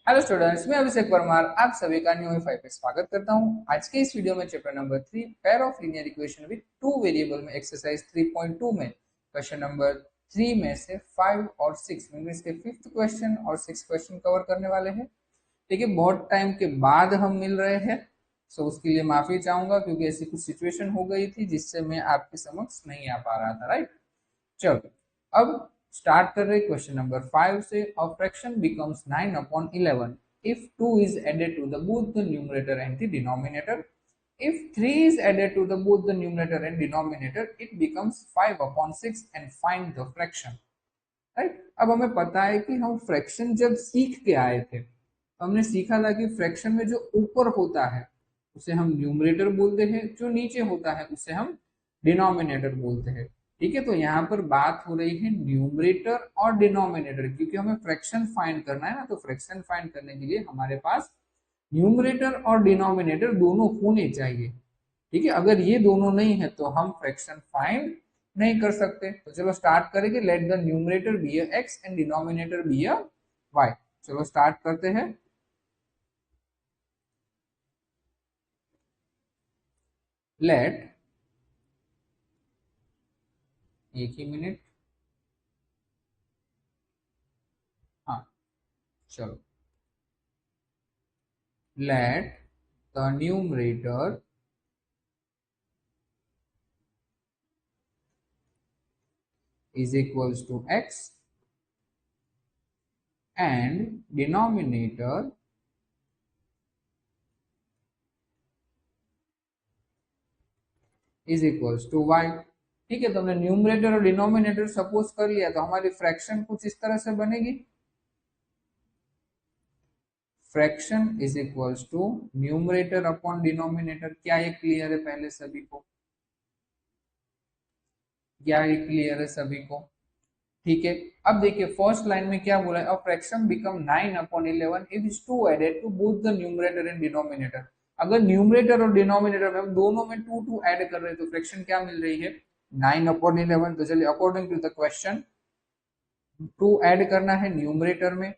Hello students, मैं अभिषेक परमार आप सभी का न्यू फाइव पे स्वागत करता हूं। आज के इस वीडियो में chapter number 3 pair of linear equation with two variable में एक्सरसाइज 3.2 में क्वेश्चन नंबर 3 में से 5 और 6 मीन इसके फिफ्थ क्वेश्चन और 6 क्वेश्चन कवर करने वाले हैं। देखिए, बहुत टाइम के बाद हम मिल रहे हैं, सो उसके लिए माफी चाहूंगा क्योंकि ऐसी कुछ सिचुएशन हो गई थी जिससे मैं आपके समक्ष नहीं आ पा रहा था। राइट, चलो अब स्टार्ट कर रहे क्वेश्चन नंबर 5 से। A fraction becomes 9/11 if 2 is added to the both the numerator and the denominator. If 3 is added to the both the numerator and denominator, it becomes 5/6 and find the fraction. Right, अब हमें पता है कि हम fraction जब सीख के आए थे तो हमने सीखा था कि फ्रैक्शन में जो ऊपर होता है उसे हम न्यूमरेटर बोलते हैं, जो नीचे होता है उसे हम डिनोमिनेटर बोलते हैं। ठीक है, तो यहाँ पर बात हो रही है न्यूमरेटर और डिनोमिनेटर, क्योंकि हमें फ्रैक्शन फाइंड करना है ना, तो फ्रैक्शन फाइंड करने के लिए हमारे पास न्यूमरेटर और डिनोमिनेटर दोनों होने चाहिए। ठीक है, अगर ये दोनों नहीं है तो हम फ्रैक्शन फाइंड नहीं कर सकते। तो चलो स्टार्ट करेंगे। Let the numerator be a x and denominator be a y. चलो स्टार्ट करते हैं। लेट, एक ही मिनट, हाँ चलो, let the numerator is equals to x and denominator is equals to y। ठीक है, तो हमने न्यूमरेटर और डिनोमिनेटर सपोज कर लिया, तो हमारी फ्रैक्शन कुछ इस तरह से बनेगी। Fraction is equals to numerator upon denominator. क्या ये क्लियर है पहले सभी को? क्या ये क्लियर है सभी को? ठीक है, अब देखिए फर्स्ट लाइन में क्या बोला है, a fraction become 9/11 if is two added to both the numerator and denominator. अगर न्यूमरेटर और डिनोमिनेटर में हम दोनों में 2 ऐड कर रहे हैं तो फ्रैक्शन क्या मिल रही है? 9/11। तो चलिए according to the question 2 add करना है न्यूमरेटर में,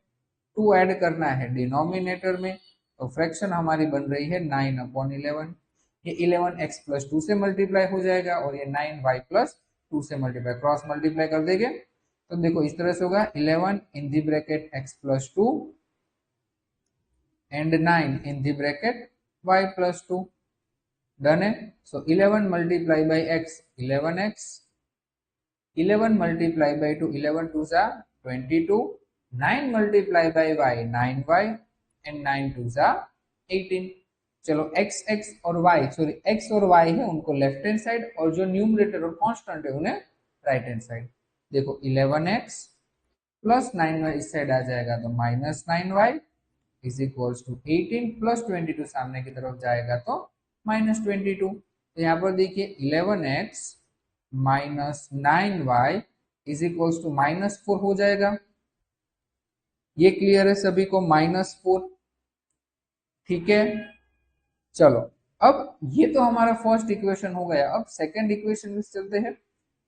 2 ऐड करना है डिनोमिनेटर में, तो फ्रैक्शन हमारी बन रही है 9/11। ये 11x+2 से मल्टीप्लाई हो जाएगा और ये 9y+2 से मल्टीप्लाई, क्रॉस मल्टीप्लाई कर देंगे तो देखो इस तरह से होगा 11 in the bracket x+2 and 9 in the bracket y+2। Done है। So 11 multiply by x 11x, 11 multiply by 2, 11 2s are 22, 9 multiply by y 9y and 9 2s are 18। चलो x x और y, सॉरी x और y है उनको left hand side और जो numerator और constant है उन्हें राइट हैंड साइड। देखो 11x प्लस 9y इस साइड आ जाएगा तो -9y is equals to 18 plus 22 सामने की तरफ जाएगा तो -22। तो यहाँ पर देखिए 11x -9y is equals to -4 हो जाएगा। ये क्लियर है सभी को? -4। ठीक है, चलो अब ये तो हमारा फर्स्ट इक्वेशन हो गया। अब सेकंड इक्वेशन में चलते हैं।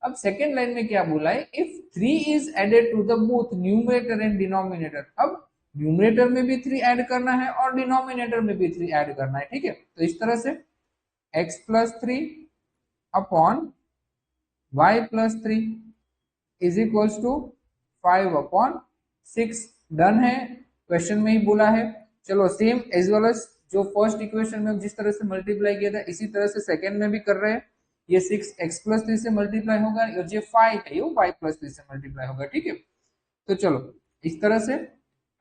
अब सेकंड लाइन में क्या बोला है, if 3 is added to the both numerator and denominator. अब न्यूमरेटर में भी 3 ऐड करना है और डिनोमिनेटर में भी 3 ऐड करना है। ठीक है, तो इस तरह से x+3 upon y+3 is equals to 5/6। Done है, क्वेश्चन में ही बोला है। चलो सेम एज वेल एज जो फर्स्ट इक्वेशन में जिस तरह से मल्टीप्लाई किया था इसी तरह से सेकंड में भी कर रहे हैं। ये 6x+3 से मल्टीप्लाई होगा और ये 5 है ये y+3 से मल्टीप्लाई होगा। ठीक है, तो चलो इस तरह से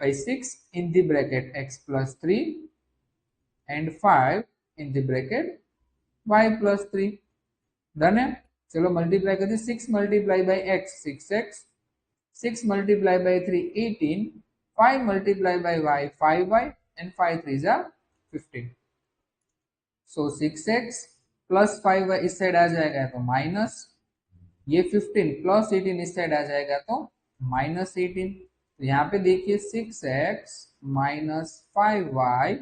6 in the bracket x+3 and 5 in the bracket y+3। Done है। चलो मल्टीप्लाई करते, 6 multiply by x 6x, 6 multiplied by 3 18, 5 multiplied by y 5y and 5 3s are 15। so 6x plus 5y इस साइड आ जाएगा तो माइनस, ये 15 प्लस 18 इस side आ जाएगा तो -18। तो यहाँ पे देखिए 6x minus 5y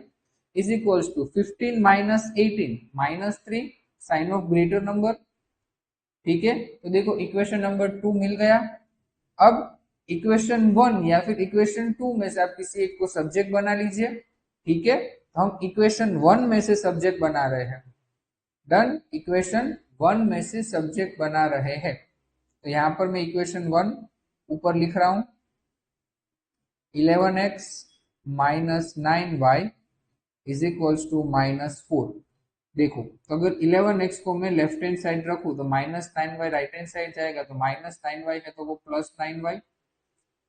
is equals to 15 minus 18 -3, sign of greater number. ठीक है, तो देखो इक्वेशन नंबर 2 मिल गया। अब इक्वेशन 1 या फिर इक्वेशन 2 में से आप किसी एक को सब्जेक्ट बना लीजिए। ठीक है, तो हम इक्वेशन 1 में से सब्जेक्ट बना रहे हैं। डन, इक्वेशन 1 में से सब्जेक्ट बना रहे हैं। तो यहां पर मैं इक्वेशन 1 ऊपर लिख रहा हूं, 11x minus 9y is equals to -4। देखो, तो अगर 11x को मैं लेफ्ट हैंड साइड रखूं तो -9y राइट हैंड साइड जाएगा, तो -9y है तो वो +9y,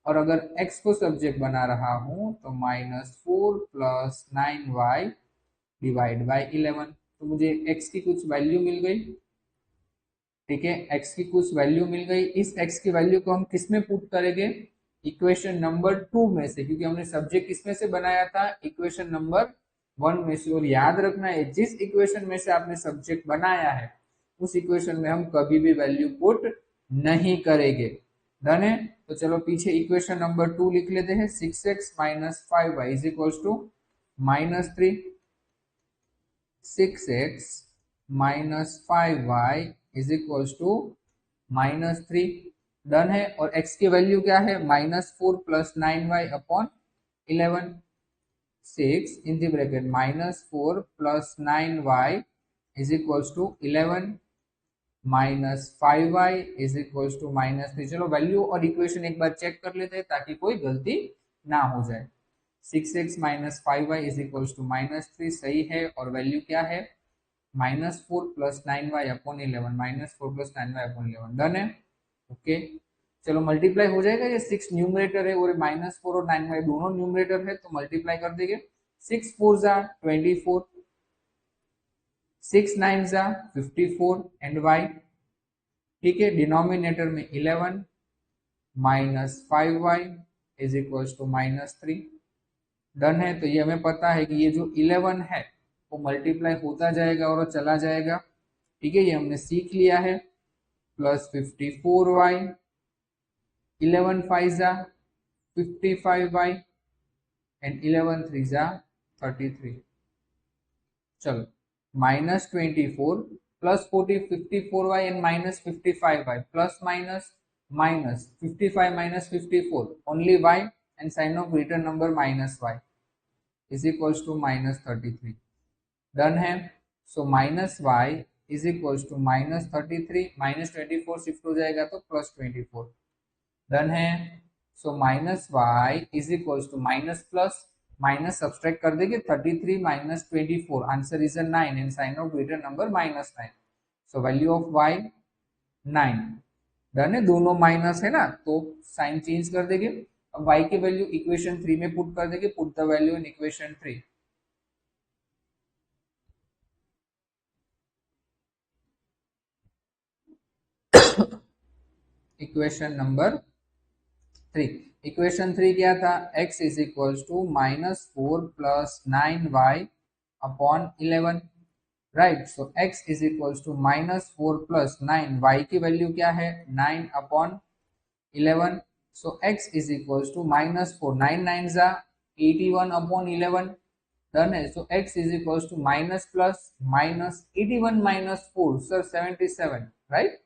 और अगर x को सब्जेक्ट बना रहा हूं तो -4 + 9y डिवाइड बाय 11। तो मुझे x की कुछ वैल्यू मिल गई। ठीक है, x की कुछ वैल्यू मिल गई। इस x की वैल्यू को हम किस में पुट करेंगे? इक्वेशन नंबर 2 में से, क्योंकि हमने सब्जेक्ट किसमें से बनाया था? इक्वेशन नंबर 1 में से। और याद रखना है, जिस इक्वेशन में से आपने सब्जेक्ट बनाया है उस इक्वेशन में हम कभी भी वैल्यू पुट नहीं करेंगे। डन है? तो चलो पीछे इक्वेशन नंबर 2 लिख लेते हैं, 6x minus 5y is equals to -3। 6x minus 5y is equals to -3। Done है? और x की वैल्यू क्या है? -4 + 9y upon 11। 6 in the bracket -4 + 9y is equals to 11 minus 5y is equals to -3। चलो value और इक्वेशन एक बार check कर लेते हैं ताकि कोई गलती ना हो जाए। 6x minus 5y is equals to -3 सही है, और वैल्यू क्या है? -4 + 9y upon 11, -4 + 9y upon 11। Done है? ओके, चलो मल्टीप्लाई हो जाएगा। ये 6 न्यूमरेटर है और -4 और 9y दोनों न्यूमरेटर है, तो मल्टीप्लाई कर देंगे। 6 4 जा 24, 6 9 जा 54 एंड y। ठीक है, डिनोमिनेटर में 11 minus 5y is equals to -3। Done है? तो ये हमें पता है कि ये जो 11 है वो मल्टीप्लाई होता जाएगा और चला जाएगा। ठीक है, ये हमने सीख लिया है। प्लस 54y, 11 5 जा 55y एंड 11 3 जा 33। चलो, -24 plus 54y and -55y plus minus 55 minus 54 only y and sign of greater number -y is equals to -33। Done है? So -y is equals to -33, -24 shift हो जाएगा तो +24। डन है? So -y is equals to minus plus minus subtract कर देंगे, 33 minus 24 answer is 9 and sign of greater number -9। So value of y 9। Done है? दोनों माइनस है ना, तो साइन चेंज कर देंगे। अब y की वैल्यू इक्वेशन 3 में पुट कर देंगे। Put the value in equation 3। Equation number 3। Equation 3 क्या था? x is equals to -4 + 9y upon 11। Right, so x is equals to -4 + 9, y की वैल्यू क्या है? 9 upon 11। So x is equals to -4, 9 9 जा 81 upon 11। Done है? So x is equals to minus plus minus 81 minus 4 sir 77, right.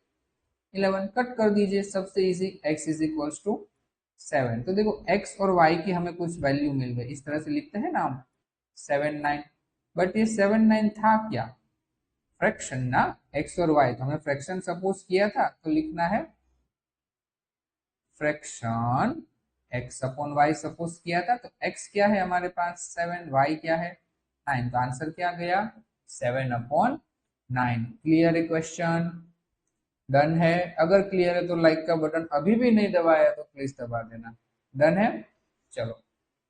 11 cut कर दीजिए, सबसे easy. x is equals to 7। तो देखो x और y की हमें कुछ वैल्यू मिल गई, इस तरह से लिखते हैं ना हम 7 9। बट ये 7 9 था क्या? फ्रैक्शन ना, x और y, तो हमें फ्रैक्शन सपोज किया था, तो लिखना है fraction x upon y suppose किया था। तो x क्या है हमारे पास? 7, y क्या है? 9। तो आंसर क्या गया? 7 अपॉन 9। क्लियर है क्वेश्चन? डन है? अगर क्लियर है तो लाइक का बटन अभी भी नहीं दबाया तो प्लीज दबा देना। डन है? चलो,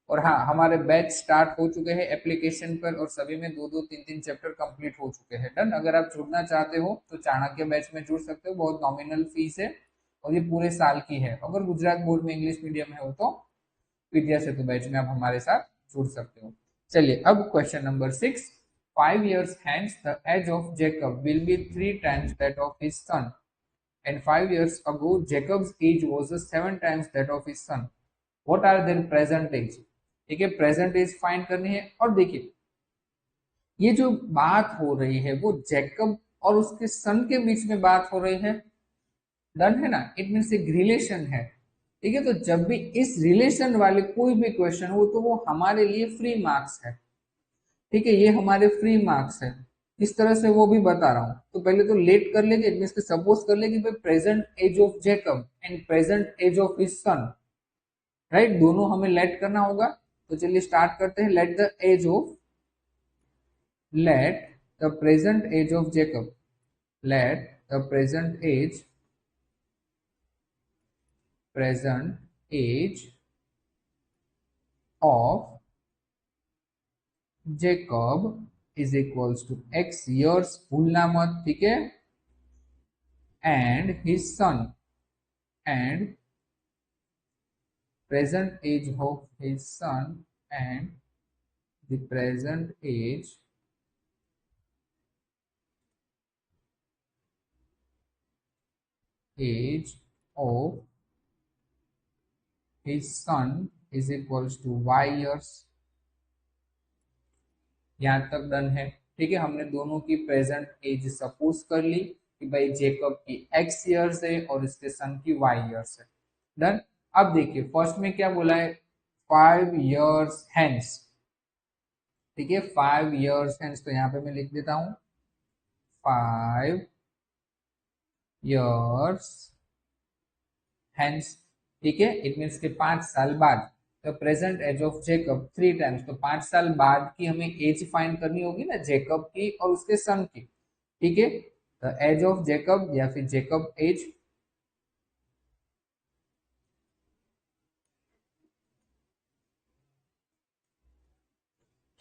और हाँ, हमारे बैच स्टार्ट हो चुके हैं एप्लीकेशन पर, और सभी में 2 2 3 3 चैप्टर कंप्लीट हो चुके हैं। डन, अगर आप जुड़ना चाहते हो तो चाणक्य बैच में जुड़ सकते हो, बहुत नॉमिनल फीस है और ये पूरे साल की है। अगर गुजरात बोर्ड में इंग्लिश मीडियम में हो तो पीटीएस है तो बैच में आप हमारे साथ जुड़ सकते हो। चलिए अब question number 6। 5 years hence the age of Jacob will be 3 times that of his son, and 5 years ago Jacob's age was 7 times that of his son. What are their present age? ठीक है, present as find करनी है। और देखिए, ये जो बात हो रही है वो जैकब और उसके सन के बीच में बात हो रही है। डन है ना, इट मीन्स एक रिलेशन है। ठीक है। तो जब भी इस रिलेशन वाले कोई भी क्वेश्चन हो तो वो हमारे लिए फ्री मार्क्स है। ठीक है, ये हमारे फ्री मार्क्स है। इस तरह से वो भी बता रहा हूं। तो पहले तो लेट कर लेंगे, इट मींस कि सपोज कर ले कि भाई present age of Jacob and present age of his son, right, दोनों हमें लेट करना होगा। तो चलिए स्टार्ट करते हैं। Let the present age of Jacob, let the present age of Jacob is equals to x years, भूलना मत, ठीक है, and his son, and present age of his son and the present age of his son is equals to y years। यहाँ तक done है। ठीक है, हमने दोनों की प्रेजेंट एज सपोज कर ली कि भाई जेकब की x ईयर्स है और इसके सन की y ईयर्स है। डन। अब देखिए फर्स्ट में क्या बोला है, 5 years hence। ठीक है, 5 years hence, तो यहाँ पे मैं लिख देता हूँ 5 years hence। ठीक है, इट मीन्स के 5 साल बाद। तो present age of Jacob 3 times, तो 5 साल बाद की हमें एज फाइंड करनी होगी ना, जेकब की और उसके सन की। ठीक है, तो एज ऑफ जेकब या फिर जेकब एज,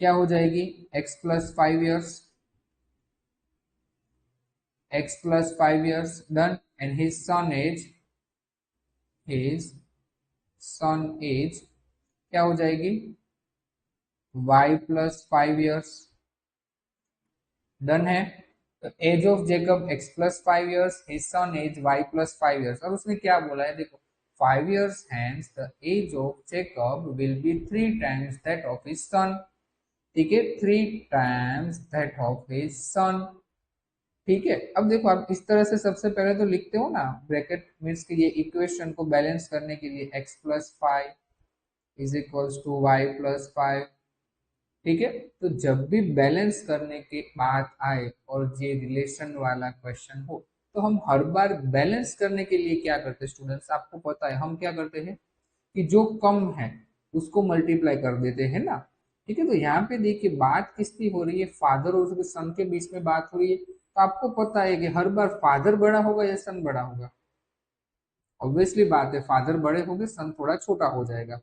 क्या हो जाएगी, x+5 years, x+5 years, done. And his son age क्या हो जाएगी, y+5 years, डन है। तो age of Jacob x+5 years, his son age y+5 years। और उसने क्या बोला है, देखो 5 years hence the age of Jacob will be 3 times that of his son। ठीक है, 3 times that of his son। ठीक है, अब देखो आप इस तरह से सबसे पहले तो लिखते हो ना, ब्रैकेट मीन्स के ये इक्वेशन को बैलेंस करने के लिए x+5 is equals to y+5। ठीक है, तो जब भी बैलेंस करने की बात आए और ये रिलेशन वाला क्वेश्चन हो, तो हम हर बार बैलेंस करने के लिए क्या करते हैं स्टूडेंट्स, आपको पता है हम क्या करते हैं कि जो कम है उसको मल्टीप्लाई कर देते हैं ना। ठीक है, तो यहाँ पे देखिए बात किसकी हो रही है, फादर और उसके सन के बीच में बात हो रही है। तो आपको पता है कि हर बार फादर बड़ा होगा या सन बड़ा होगा, ऑब्वियसली बात है फादर बड़े होंगे सन थोड़ा छोटा हो जाएगा।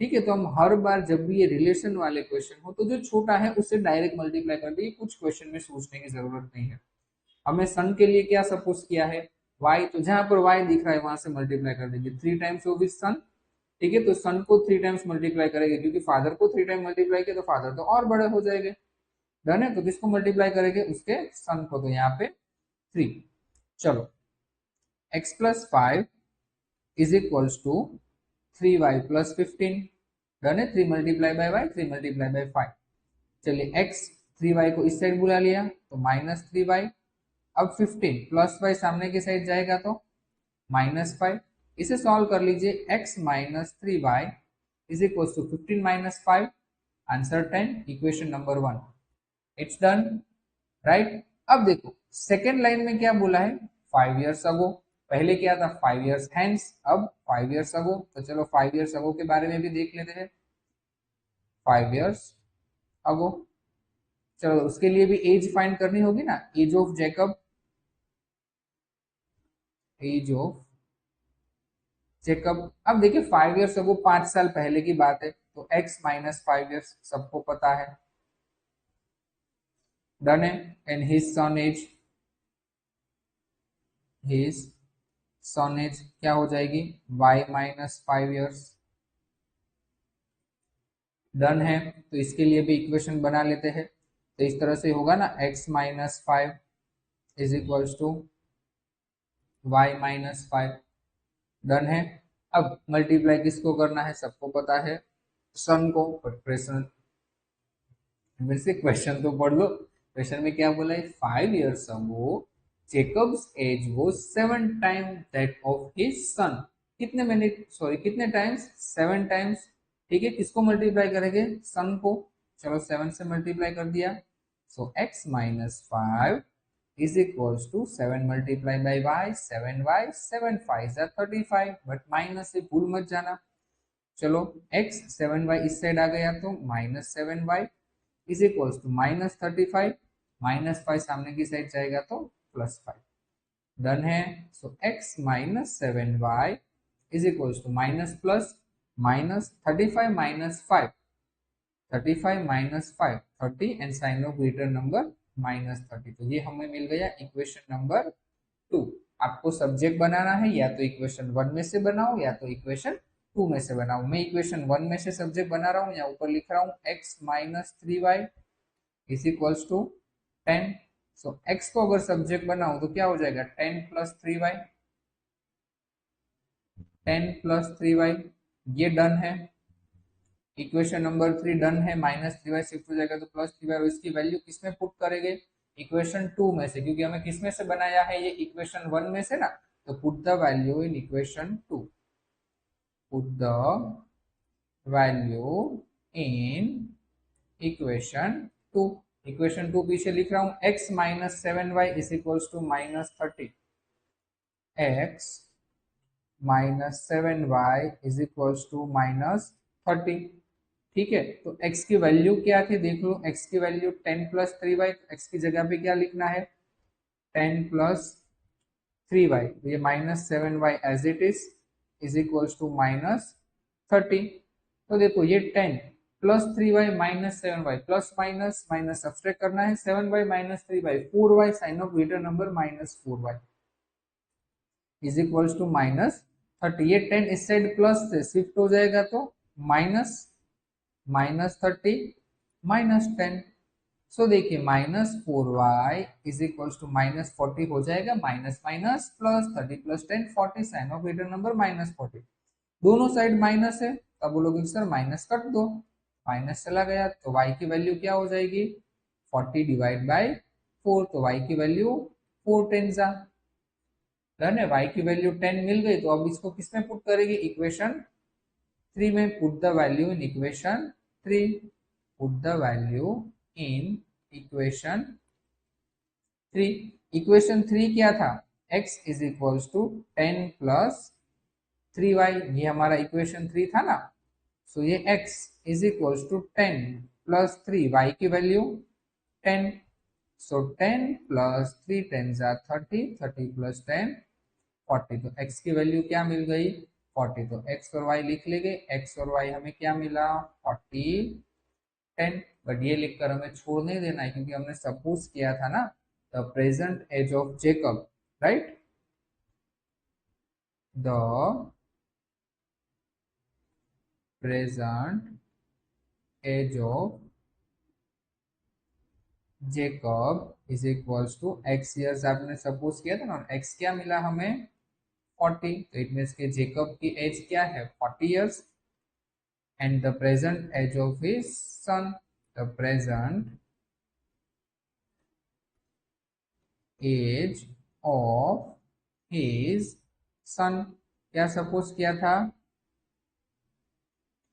ठीक है, तो हम हर बार जब भी ये रिलेशन वाले क्वेश्चन हो तो जो छोटा है उससे डायरेक्ट मल्टीप्लाई कर देंगे, कुछ क्वेश्चन में सोचने की जरूरत नहीं है। हमने सन के लिए क्या सपोज किया है, y, तो जहां पर y दिख रहा है वहां से मल्टीप्लाई कर देंगे, 3 टाइम्स ऑफ हिज सन। ठीक है, तो सन को 3 टाइम्स मल्टीप्लाई करेंगे क्योंकि फादर को 3 टाइम मल्टीप्लाई किया तो फादर तो और बड़े हो जाएंगे। डन है, तो किसको मल्टीप्लाई करेंगे, उसके सन को, तो यहाँ पे 3। चलो, x+5 is equals to 3y+15। Done है, 3 × y 3 × 5। चलिए x, 3y को इस साइड बुला लिया तो -3y। अब 15 प्लस y सामने की साइड जाएगा तो -5। इसे सॉल्व कर लीजिए, x-3y is equal to 15 - 5, answer 10, equation number 1। It's done, right. अब देखो सेकेंड लाइन में क्या बोला है, 5 years अगो। पहले क्या था, 5 years हैंस, अब 5 years अगो। तो चलो 5 years अगो के बारे में भी देख लेते हैं। 5 years अगो, चलो उसके लिए भी एज फाइंड करनी होगी ना, age of Jacob, age of Jacob. अब देखिए 5 years अगो 5 साल पहले की बात है, तो x-5 years सबको पता है। डन है, एंड हिज सन एज क्या हो जाएगी, y-5 years। डन है, तो इसके लिए भी इक्वेशन बना लेते हैं। तो इस तरह से होगा ना, x-5 is equals to y-5। Done है। अब मल्टीप्लाई किसको करना है, सबको पता है, सन को। प्रश्न मेरे से क्वेश्चन तो पढ़ लो। क्वेश्चन में क्या बोला है, 5 years अगो जेकब्स एज वो 7 टाइम दैट ऑफ हिज सन। कितने मिनट सॉरी कितने टाइम्स 7 टाइम्स। ठीक है, किसको मल्टीप्लाई करेंगे, सन को। चलो 7 से मल्टीप्लाई कर दिया, so x minus 5 is equals to 7 multiply by y, 7y, 7 5 35, but minus से भूल मत जाना। चलो x 7y इस साइड आ गया तो minus 7y is equals to minus 35, minus 5 सामने की साइड जाएगा तो प्लस 5। डन है। So x minus 7y is equals to minus plus minus 35 minus 5, 35 minus 5 30 and sign of greater number minus 30। तो ये हमें मिल गया इक्वेशन नंबर 2। आपको सब्जेक्ट बनाना है, या तो इक्वेशन 1 में से बनाओ या तो इक्वेशन 2 में से बनाओ। मैं इक्वेशन 1 में से सब्जेक्ट बना रहा हूँ, या ऊपर लिख रहा हूँ x minus 3y is equals to 10। So x को अगर सब्जेक्ट बनाओ तो क्या हो जाएगा 10 प्लस 3y, 10 प्लस 3y, ये डन है। इक्वेशन नंबर 3 डन है, माइनस 3y शिफ्ट हो जाएगा तो प्लस 3y, और इसकी वैल्यू किसमें पुट करेंगे, इक्वेशन 2 में से, क्योंकि हमें किसमें से बनाया है ये इक्वेशन 1 में से ना, तो put the value in equation 2, put the value in equation 2। Equation 2 पीछे लिख रहा हूं, x minus 7y is equals to minus 30, x minus 7y is equals to minus 30। ठीक है, तो x की वैल्यू क्या थी देख लो, x की वैल्यू 10 प्लस 3y, x की जगह पे क्या लिखना है 10 प्लस 3y, तो ये minus 7y as it is equals to minus 30। तो देखो ये 10 plus 3y minus 7y, plus minus minus subtract करना है, 7y minus 3y 4y, sign of greater number minus 4y is equals to minus 30। ये 10 इस side plus से shift हो जाएगा तो माइनस माइनस 30 माइनस 10। सो देखिए minus 4y is equals to minus 40 हो जाएगा, minus minus plus 30 plus 10 40, sign of greater number minus 40। दोनों साइड माइनस है, तब बोलोगे सर माइनस कट दो, माइनस चला गया तो y की वैल्यू क्या हो जाएगी 40 डिवाइड बाई 4, तो y की वैल्यू 4 टेन जा। डन है, y की वैल्यू 10 मिल गई, तो अब इसको किसमें पुट करेंगे इक्वेशन 3 में, put the value in equation 3, put the value in equation 3। Equation 3 क्या था, x is equals to 10 plus 3y, ये हमारा इक्वेशन 3 था ना। सो ये x is equals to 10 plus 3, y की वैल्यू 10, सो 10 प्लस 3 10 जा 30, 30 प्लस 10 40, तो x की वैल्यू क्या मिल गई 40। तो x और y लिख लेंगे, x और y हमें क्या मिला 40 10, बट ये लिखकर हमें छोड़ नहीं देना है, क्योंकि हमने सपोज किया था ना the present age of Jacob, right, the present age of Jacob is equals to x years आपने सपोज किया था ना, x क्या मिला हमें 40, तो इट मीन्स के जेकब की एज क्या है 40 years, and the present age of his son, the present age of his son क्या सपोज किया था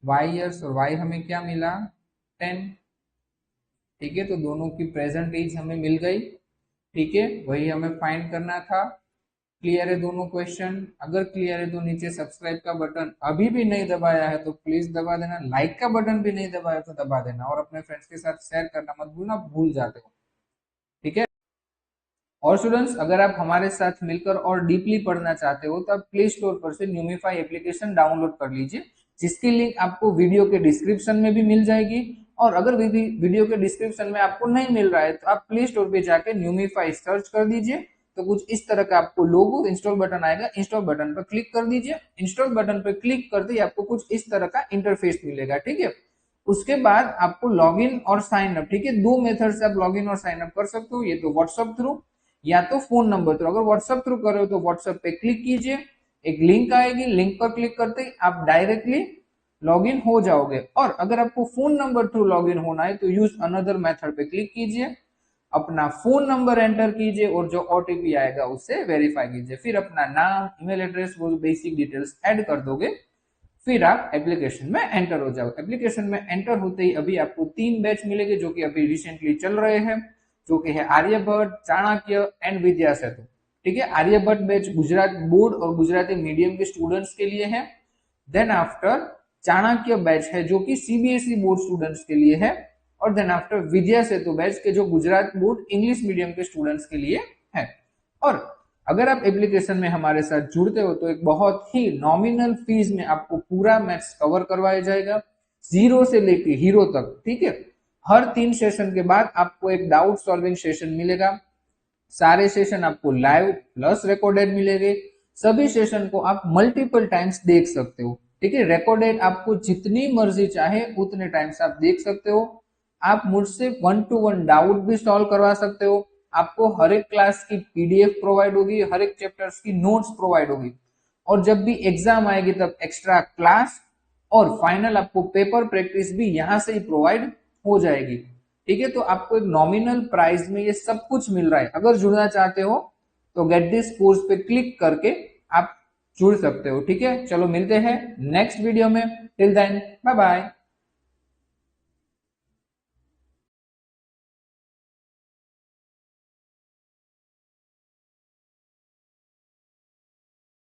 y ईयर्स, और y हमें क्या मिला 10। ठीक है, तो दोनों की प्रेजेंट एज हमें मिल गई। ठीक है, वही हमें फाइंड करना था। क्लियर है दोनों क्वेश्चन? अगर क्लियर है तो नीचे सब्सक्राइब का बटन अभी भी नहीं दबाया है तो प्लीज दबा देना, लाइक का बटन भी नहीं दबाया तो दबा देना, और अपने फ्रेंड्स के साथ शेयर करना मत भूलना, भूल जाते हो। ठीक है, और स्टूडेंट्स अगर आप हमारे साथ मिलकर और डीपली पढ़ना चाहते हो तो आप प्ले स्टोर पर से न्यूमिफाई एप्लीकेशन डाउनलोड कर लीजिए, जिसकी लिंक आपको वीडियो के डिस्क्रिप्शन में भी मिल जाएगी। और अगर वीडियो के डिस्क्रिप्शन में आपको नहीं मिल रहा है तो आप प्ले स्टोर पे जाके न्यूमिफाई सर्च कर दीजिए, तो कुछ इस तरह का आपको लोगो इंस्टॉल बटन आएगा, इंस्टॉल बटन पर क्लिक कर दीजिए। इंस्टॉल बटन पर क्लिक करते ही आपको कुछ इस तरह का इंटरफेस मिलेगा। ठीक है, उसके बाद आपको लॉगिन और साइन अप, ठीक है, दो मेथड से आप लॉगिन और साइन अप कर सकते हो, ये तो व्हाट्सएप थ्रू या तो फोन नंबर थ्रू। अगर व्हाट्सएप थ्रू कर रहे हो तो व्हाट्सएप पे क्लिक कीजिए, एक लिंक आएगी, लिंक पर क्लिक करते ही आप डायरेक्टली लॉगिन हो जाओगे। और अगर आपको फोन नंबर थ्रू लॉगिन होना है तो यूज अनदर मेथड पे क्लिक कीजिए, अपना फोन नंबर एंटर कीजिए और जो ओटीपी आएगा उससे वेरीफाई कीजिए, फिर अपना नाम, ईमेल एड्रेस, वो बेसिक डिटेल्स ऐड कर दोगे, फिर आप एप्लीकेशन में एंटर हो जाओ। एप्लीकेशन में एंटर होते ही अभी आपको 3 बैच मिलेंगे जो कि अभी रिसेंटली चल रहे हैं, जो कि है आर्यभट्ट, चाणक्य एंड विद्या सेतु। ठीक है, आर्यभट्ट बैच गुजरात बोर्ड और गुजराती मीडियम के स्टूडेंट्स के लिए है। देन आफ्टर चाणक्य बैच है जो कि सीबीएसई बोर्ड स्टूडेंट्स के लिए है, और देन आफ्टर विद्या सेतु बैच के जो गुजरात बोर्ड इंग्लिश मीडियम के स्टूडेंट्स के लिए है। और अगर आप एप्लीकेशन में हमारे साथ जुड़ते हो तो एक बहुत ही नॉमिनल फीस में आपको पूरा मैथ्स कवर करवाया जाएगा, जीरो से लेके हीरो तक। ठीक है, हर 3 सेशन के बाद आपको एक डाउट सॉल्विंग सेशन मिलेगा। सारे सेशन आपको लाइव प्लस रिकॉर्डेड मिलेंगे। सभी सेशन को आप मल्टीपल टाइम्स देख सकते हो। ठीक है, रिकॉर्डेड आपको जितनी मर्जी चाहे उतने टाइम्स आप देख सकते हो। आप मुझसे 1 to 1 डाउट भी सॉल्व करवा सकते हो। आपको हर एक क्लास की पीडीएफ प्रोवाइड होगी, हर एक चैप्टर्स की नोट्स प्रोवाइड होगी, और जब भी एग्जाम आएगी तब एक्स्ट्रा क्लास और फाइनल आपको पेपर प्रैक्टिस भी यहाँ से ही प्रोवाइड हो जाएगी। ठीक है, तो आपको एक नॉमिनल प्राइस में ये सब कुछ मिल रहा है। अगर जुड़ना चाहते हो तो गेट दिस कोर्स पे क्लिक करके आप जुड़ सकते हो। ठीक है, चलो मिलते हैं नेक्स्ट वीडियो में। Till then bye bye.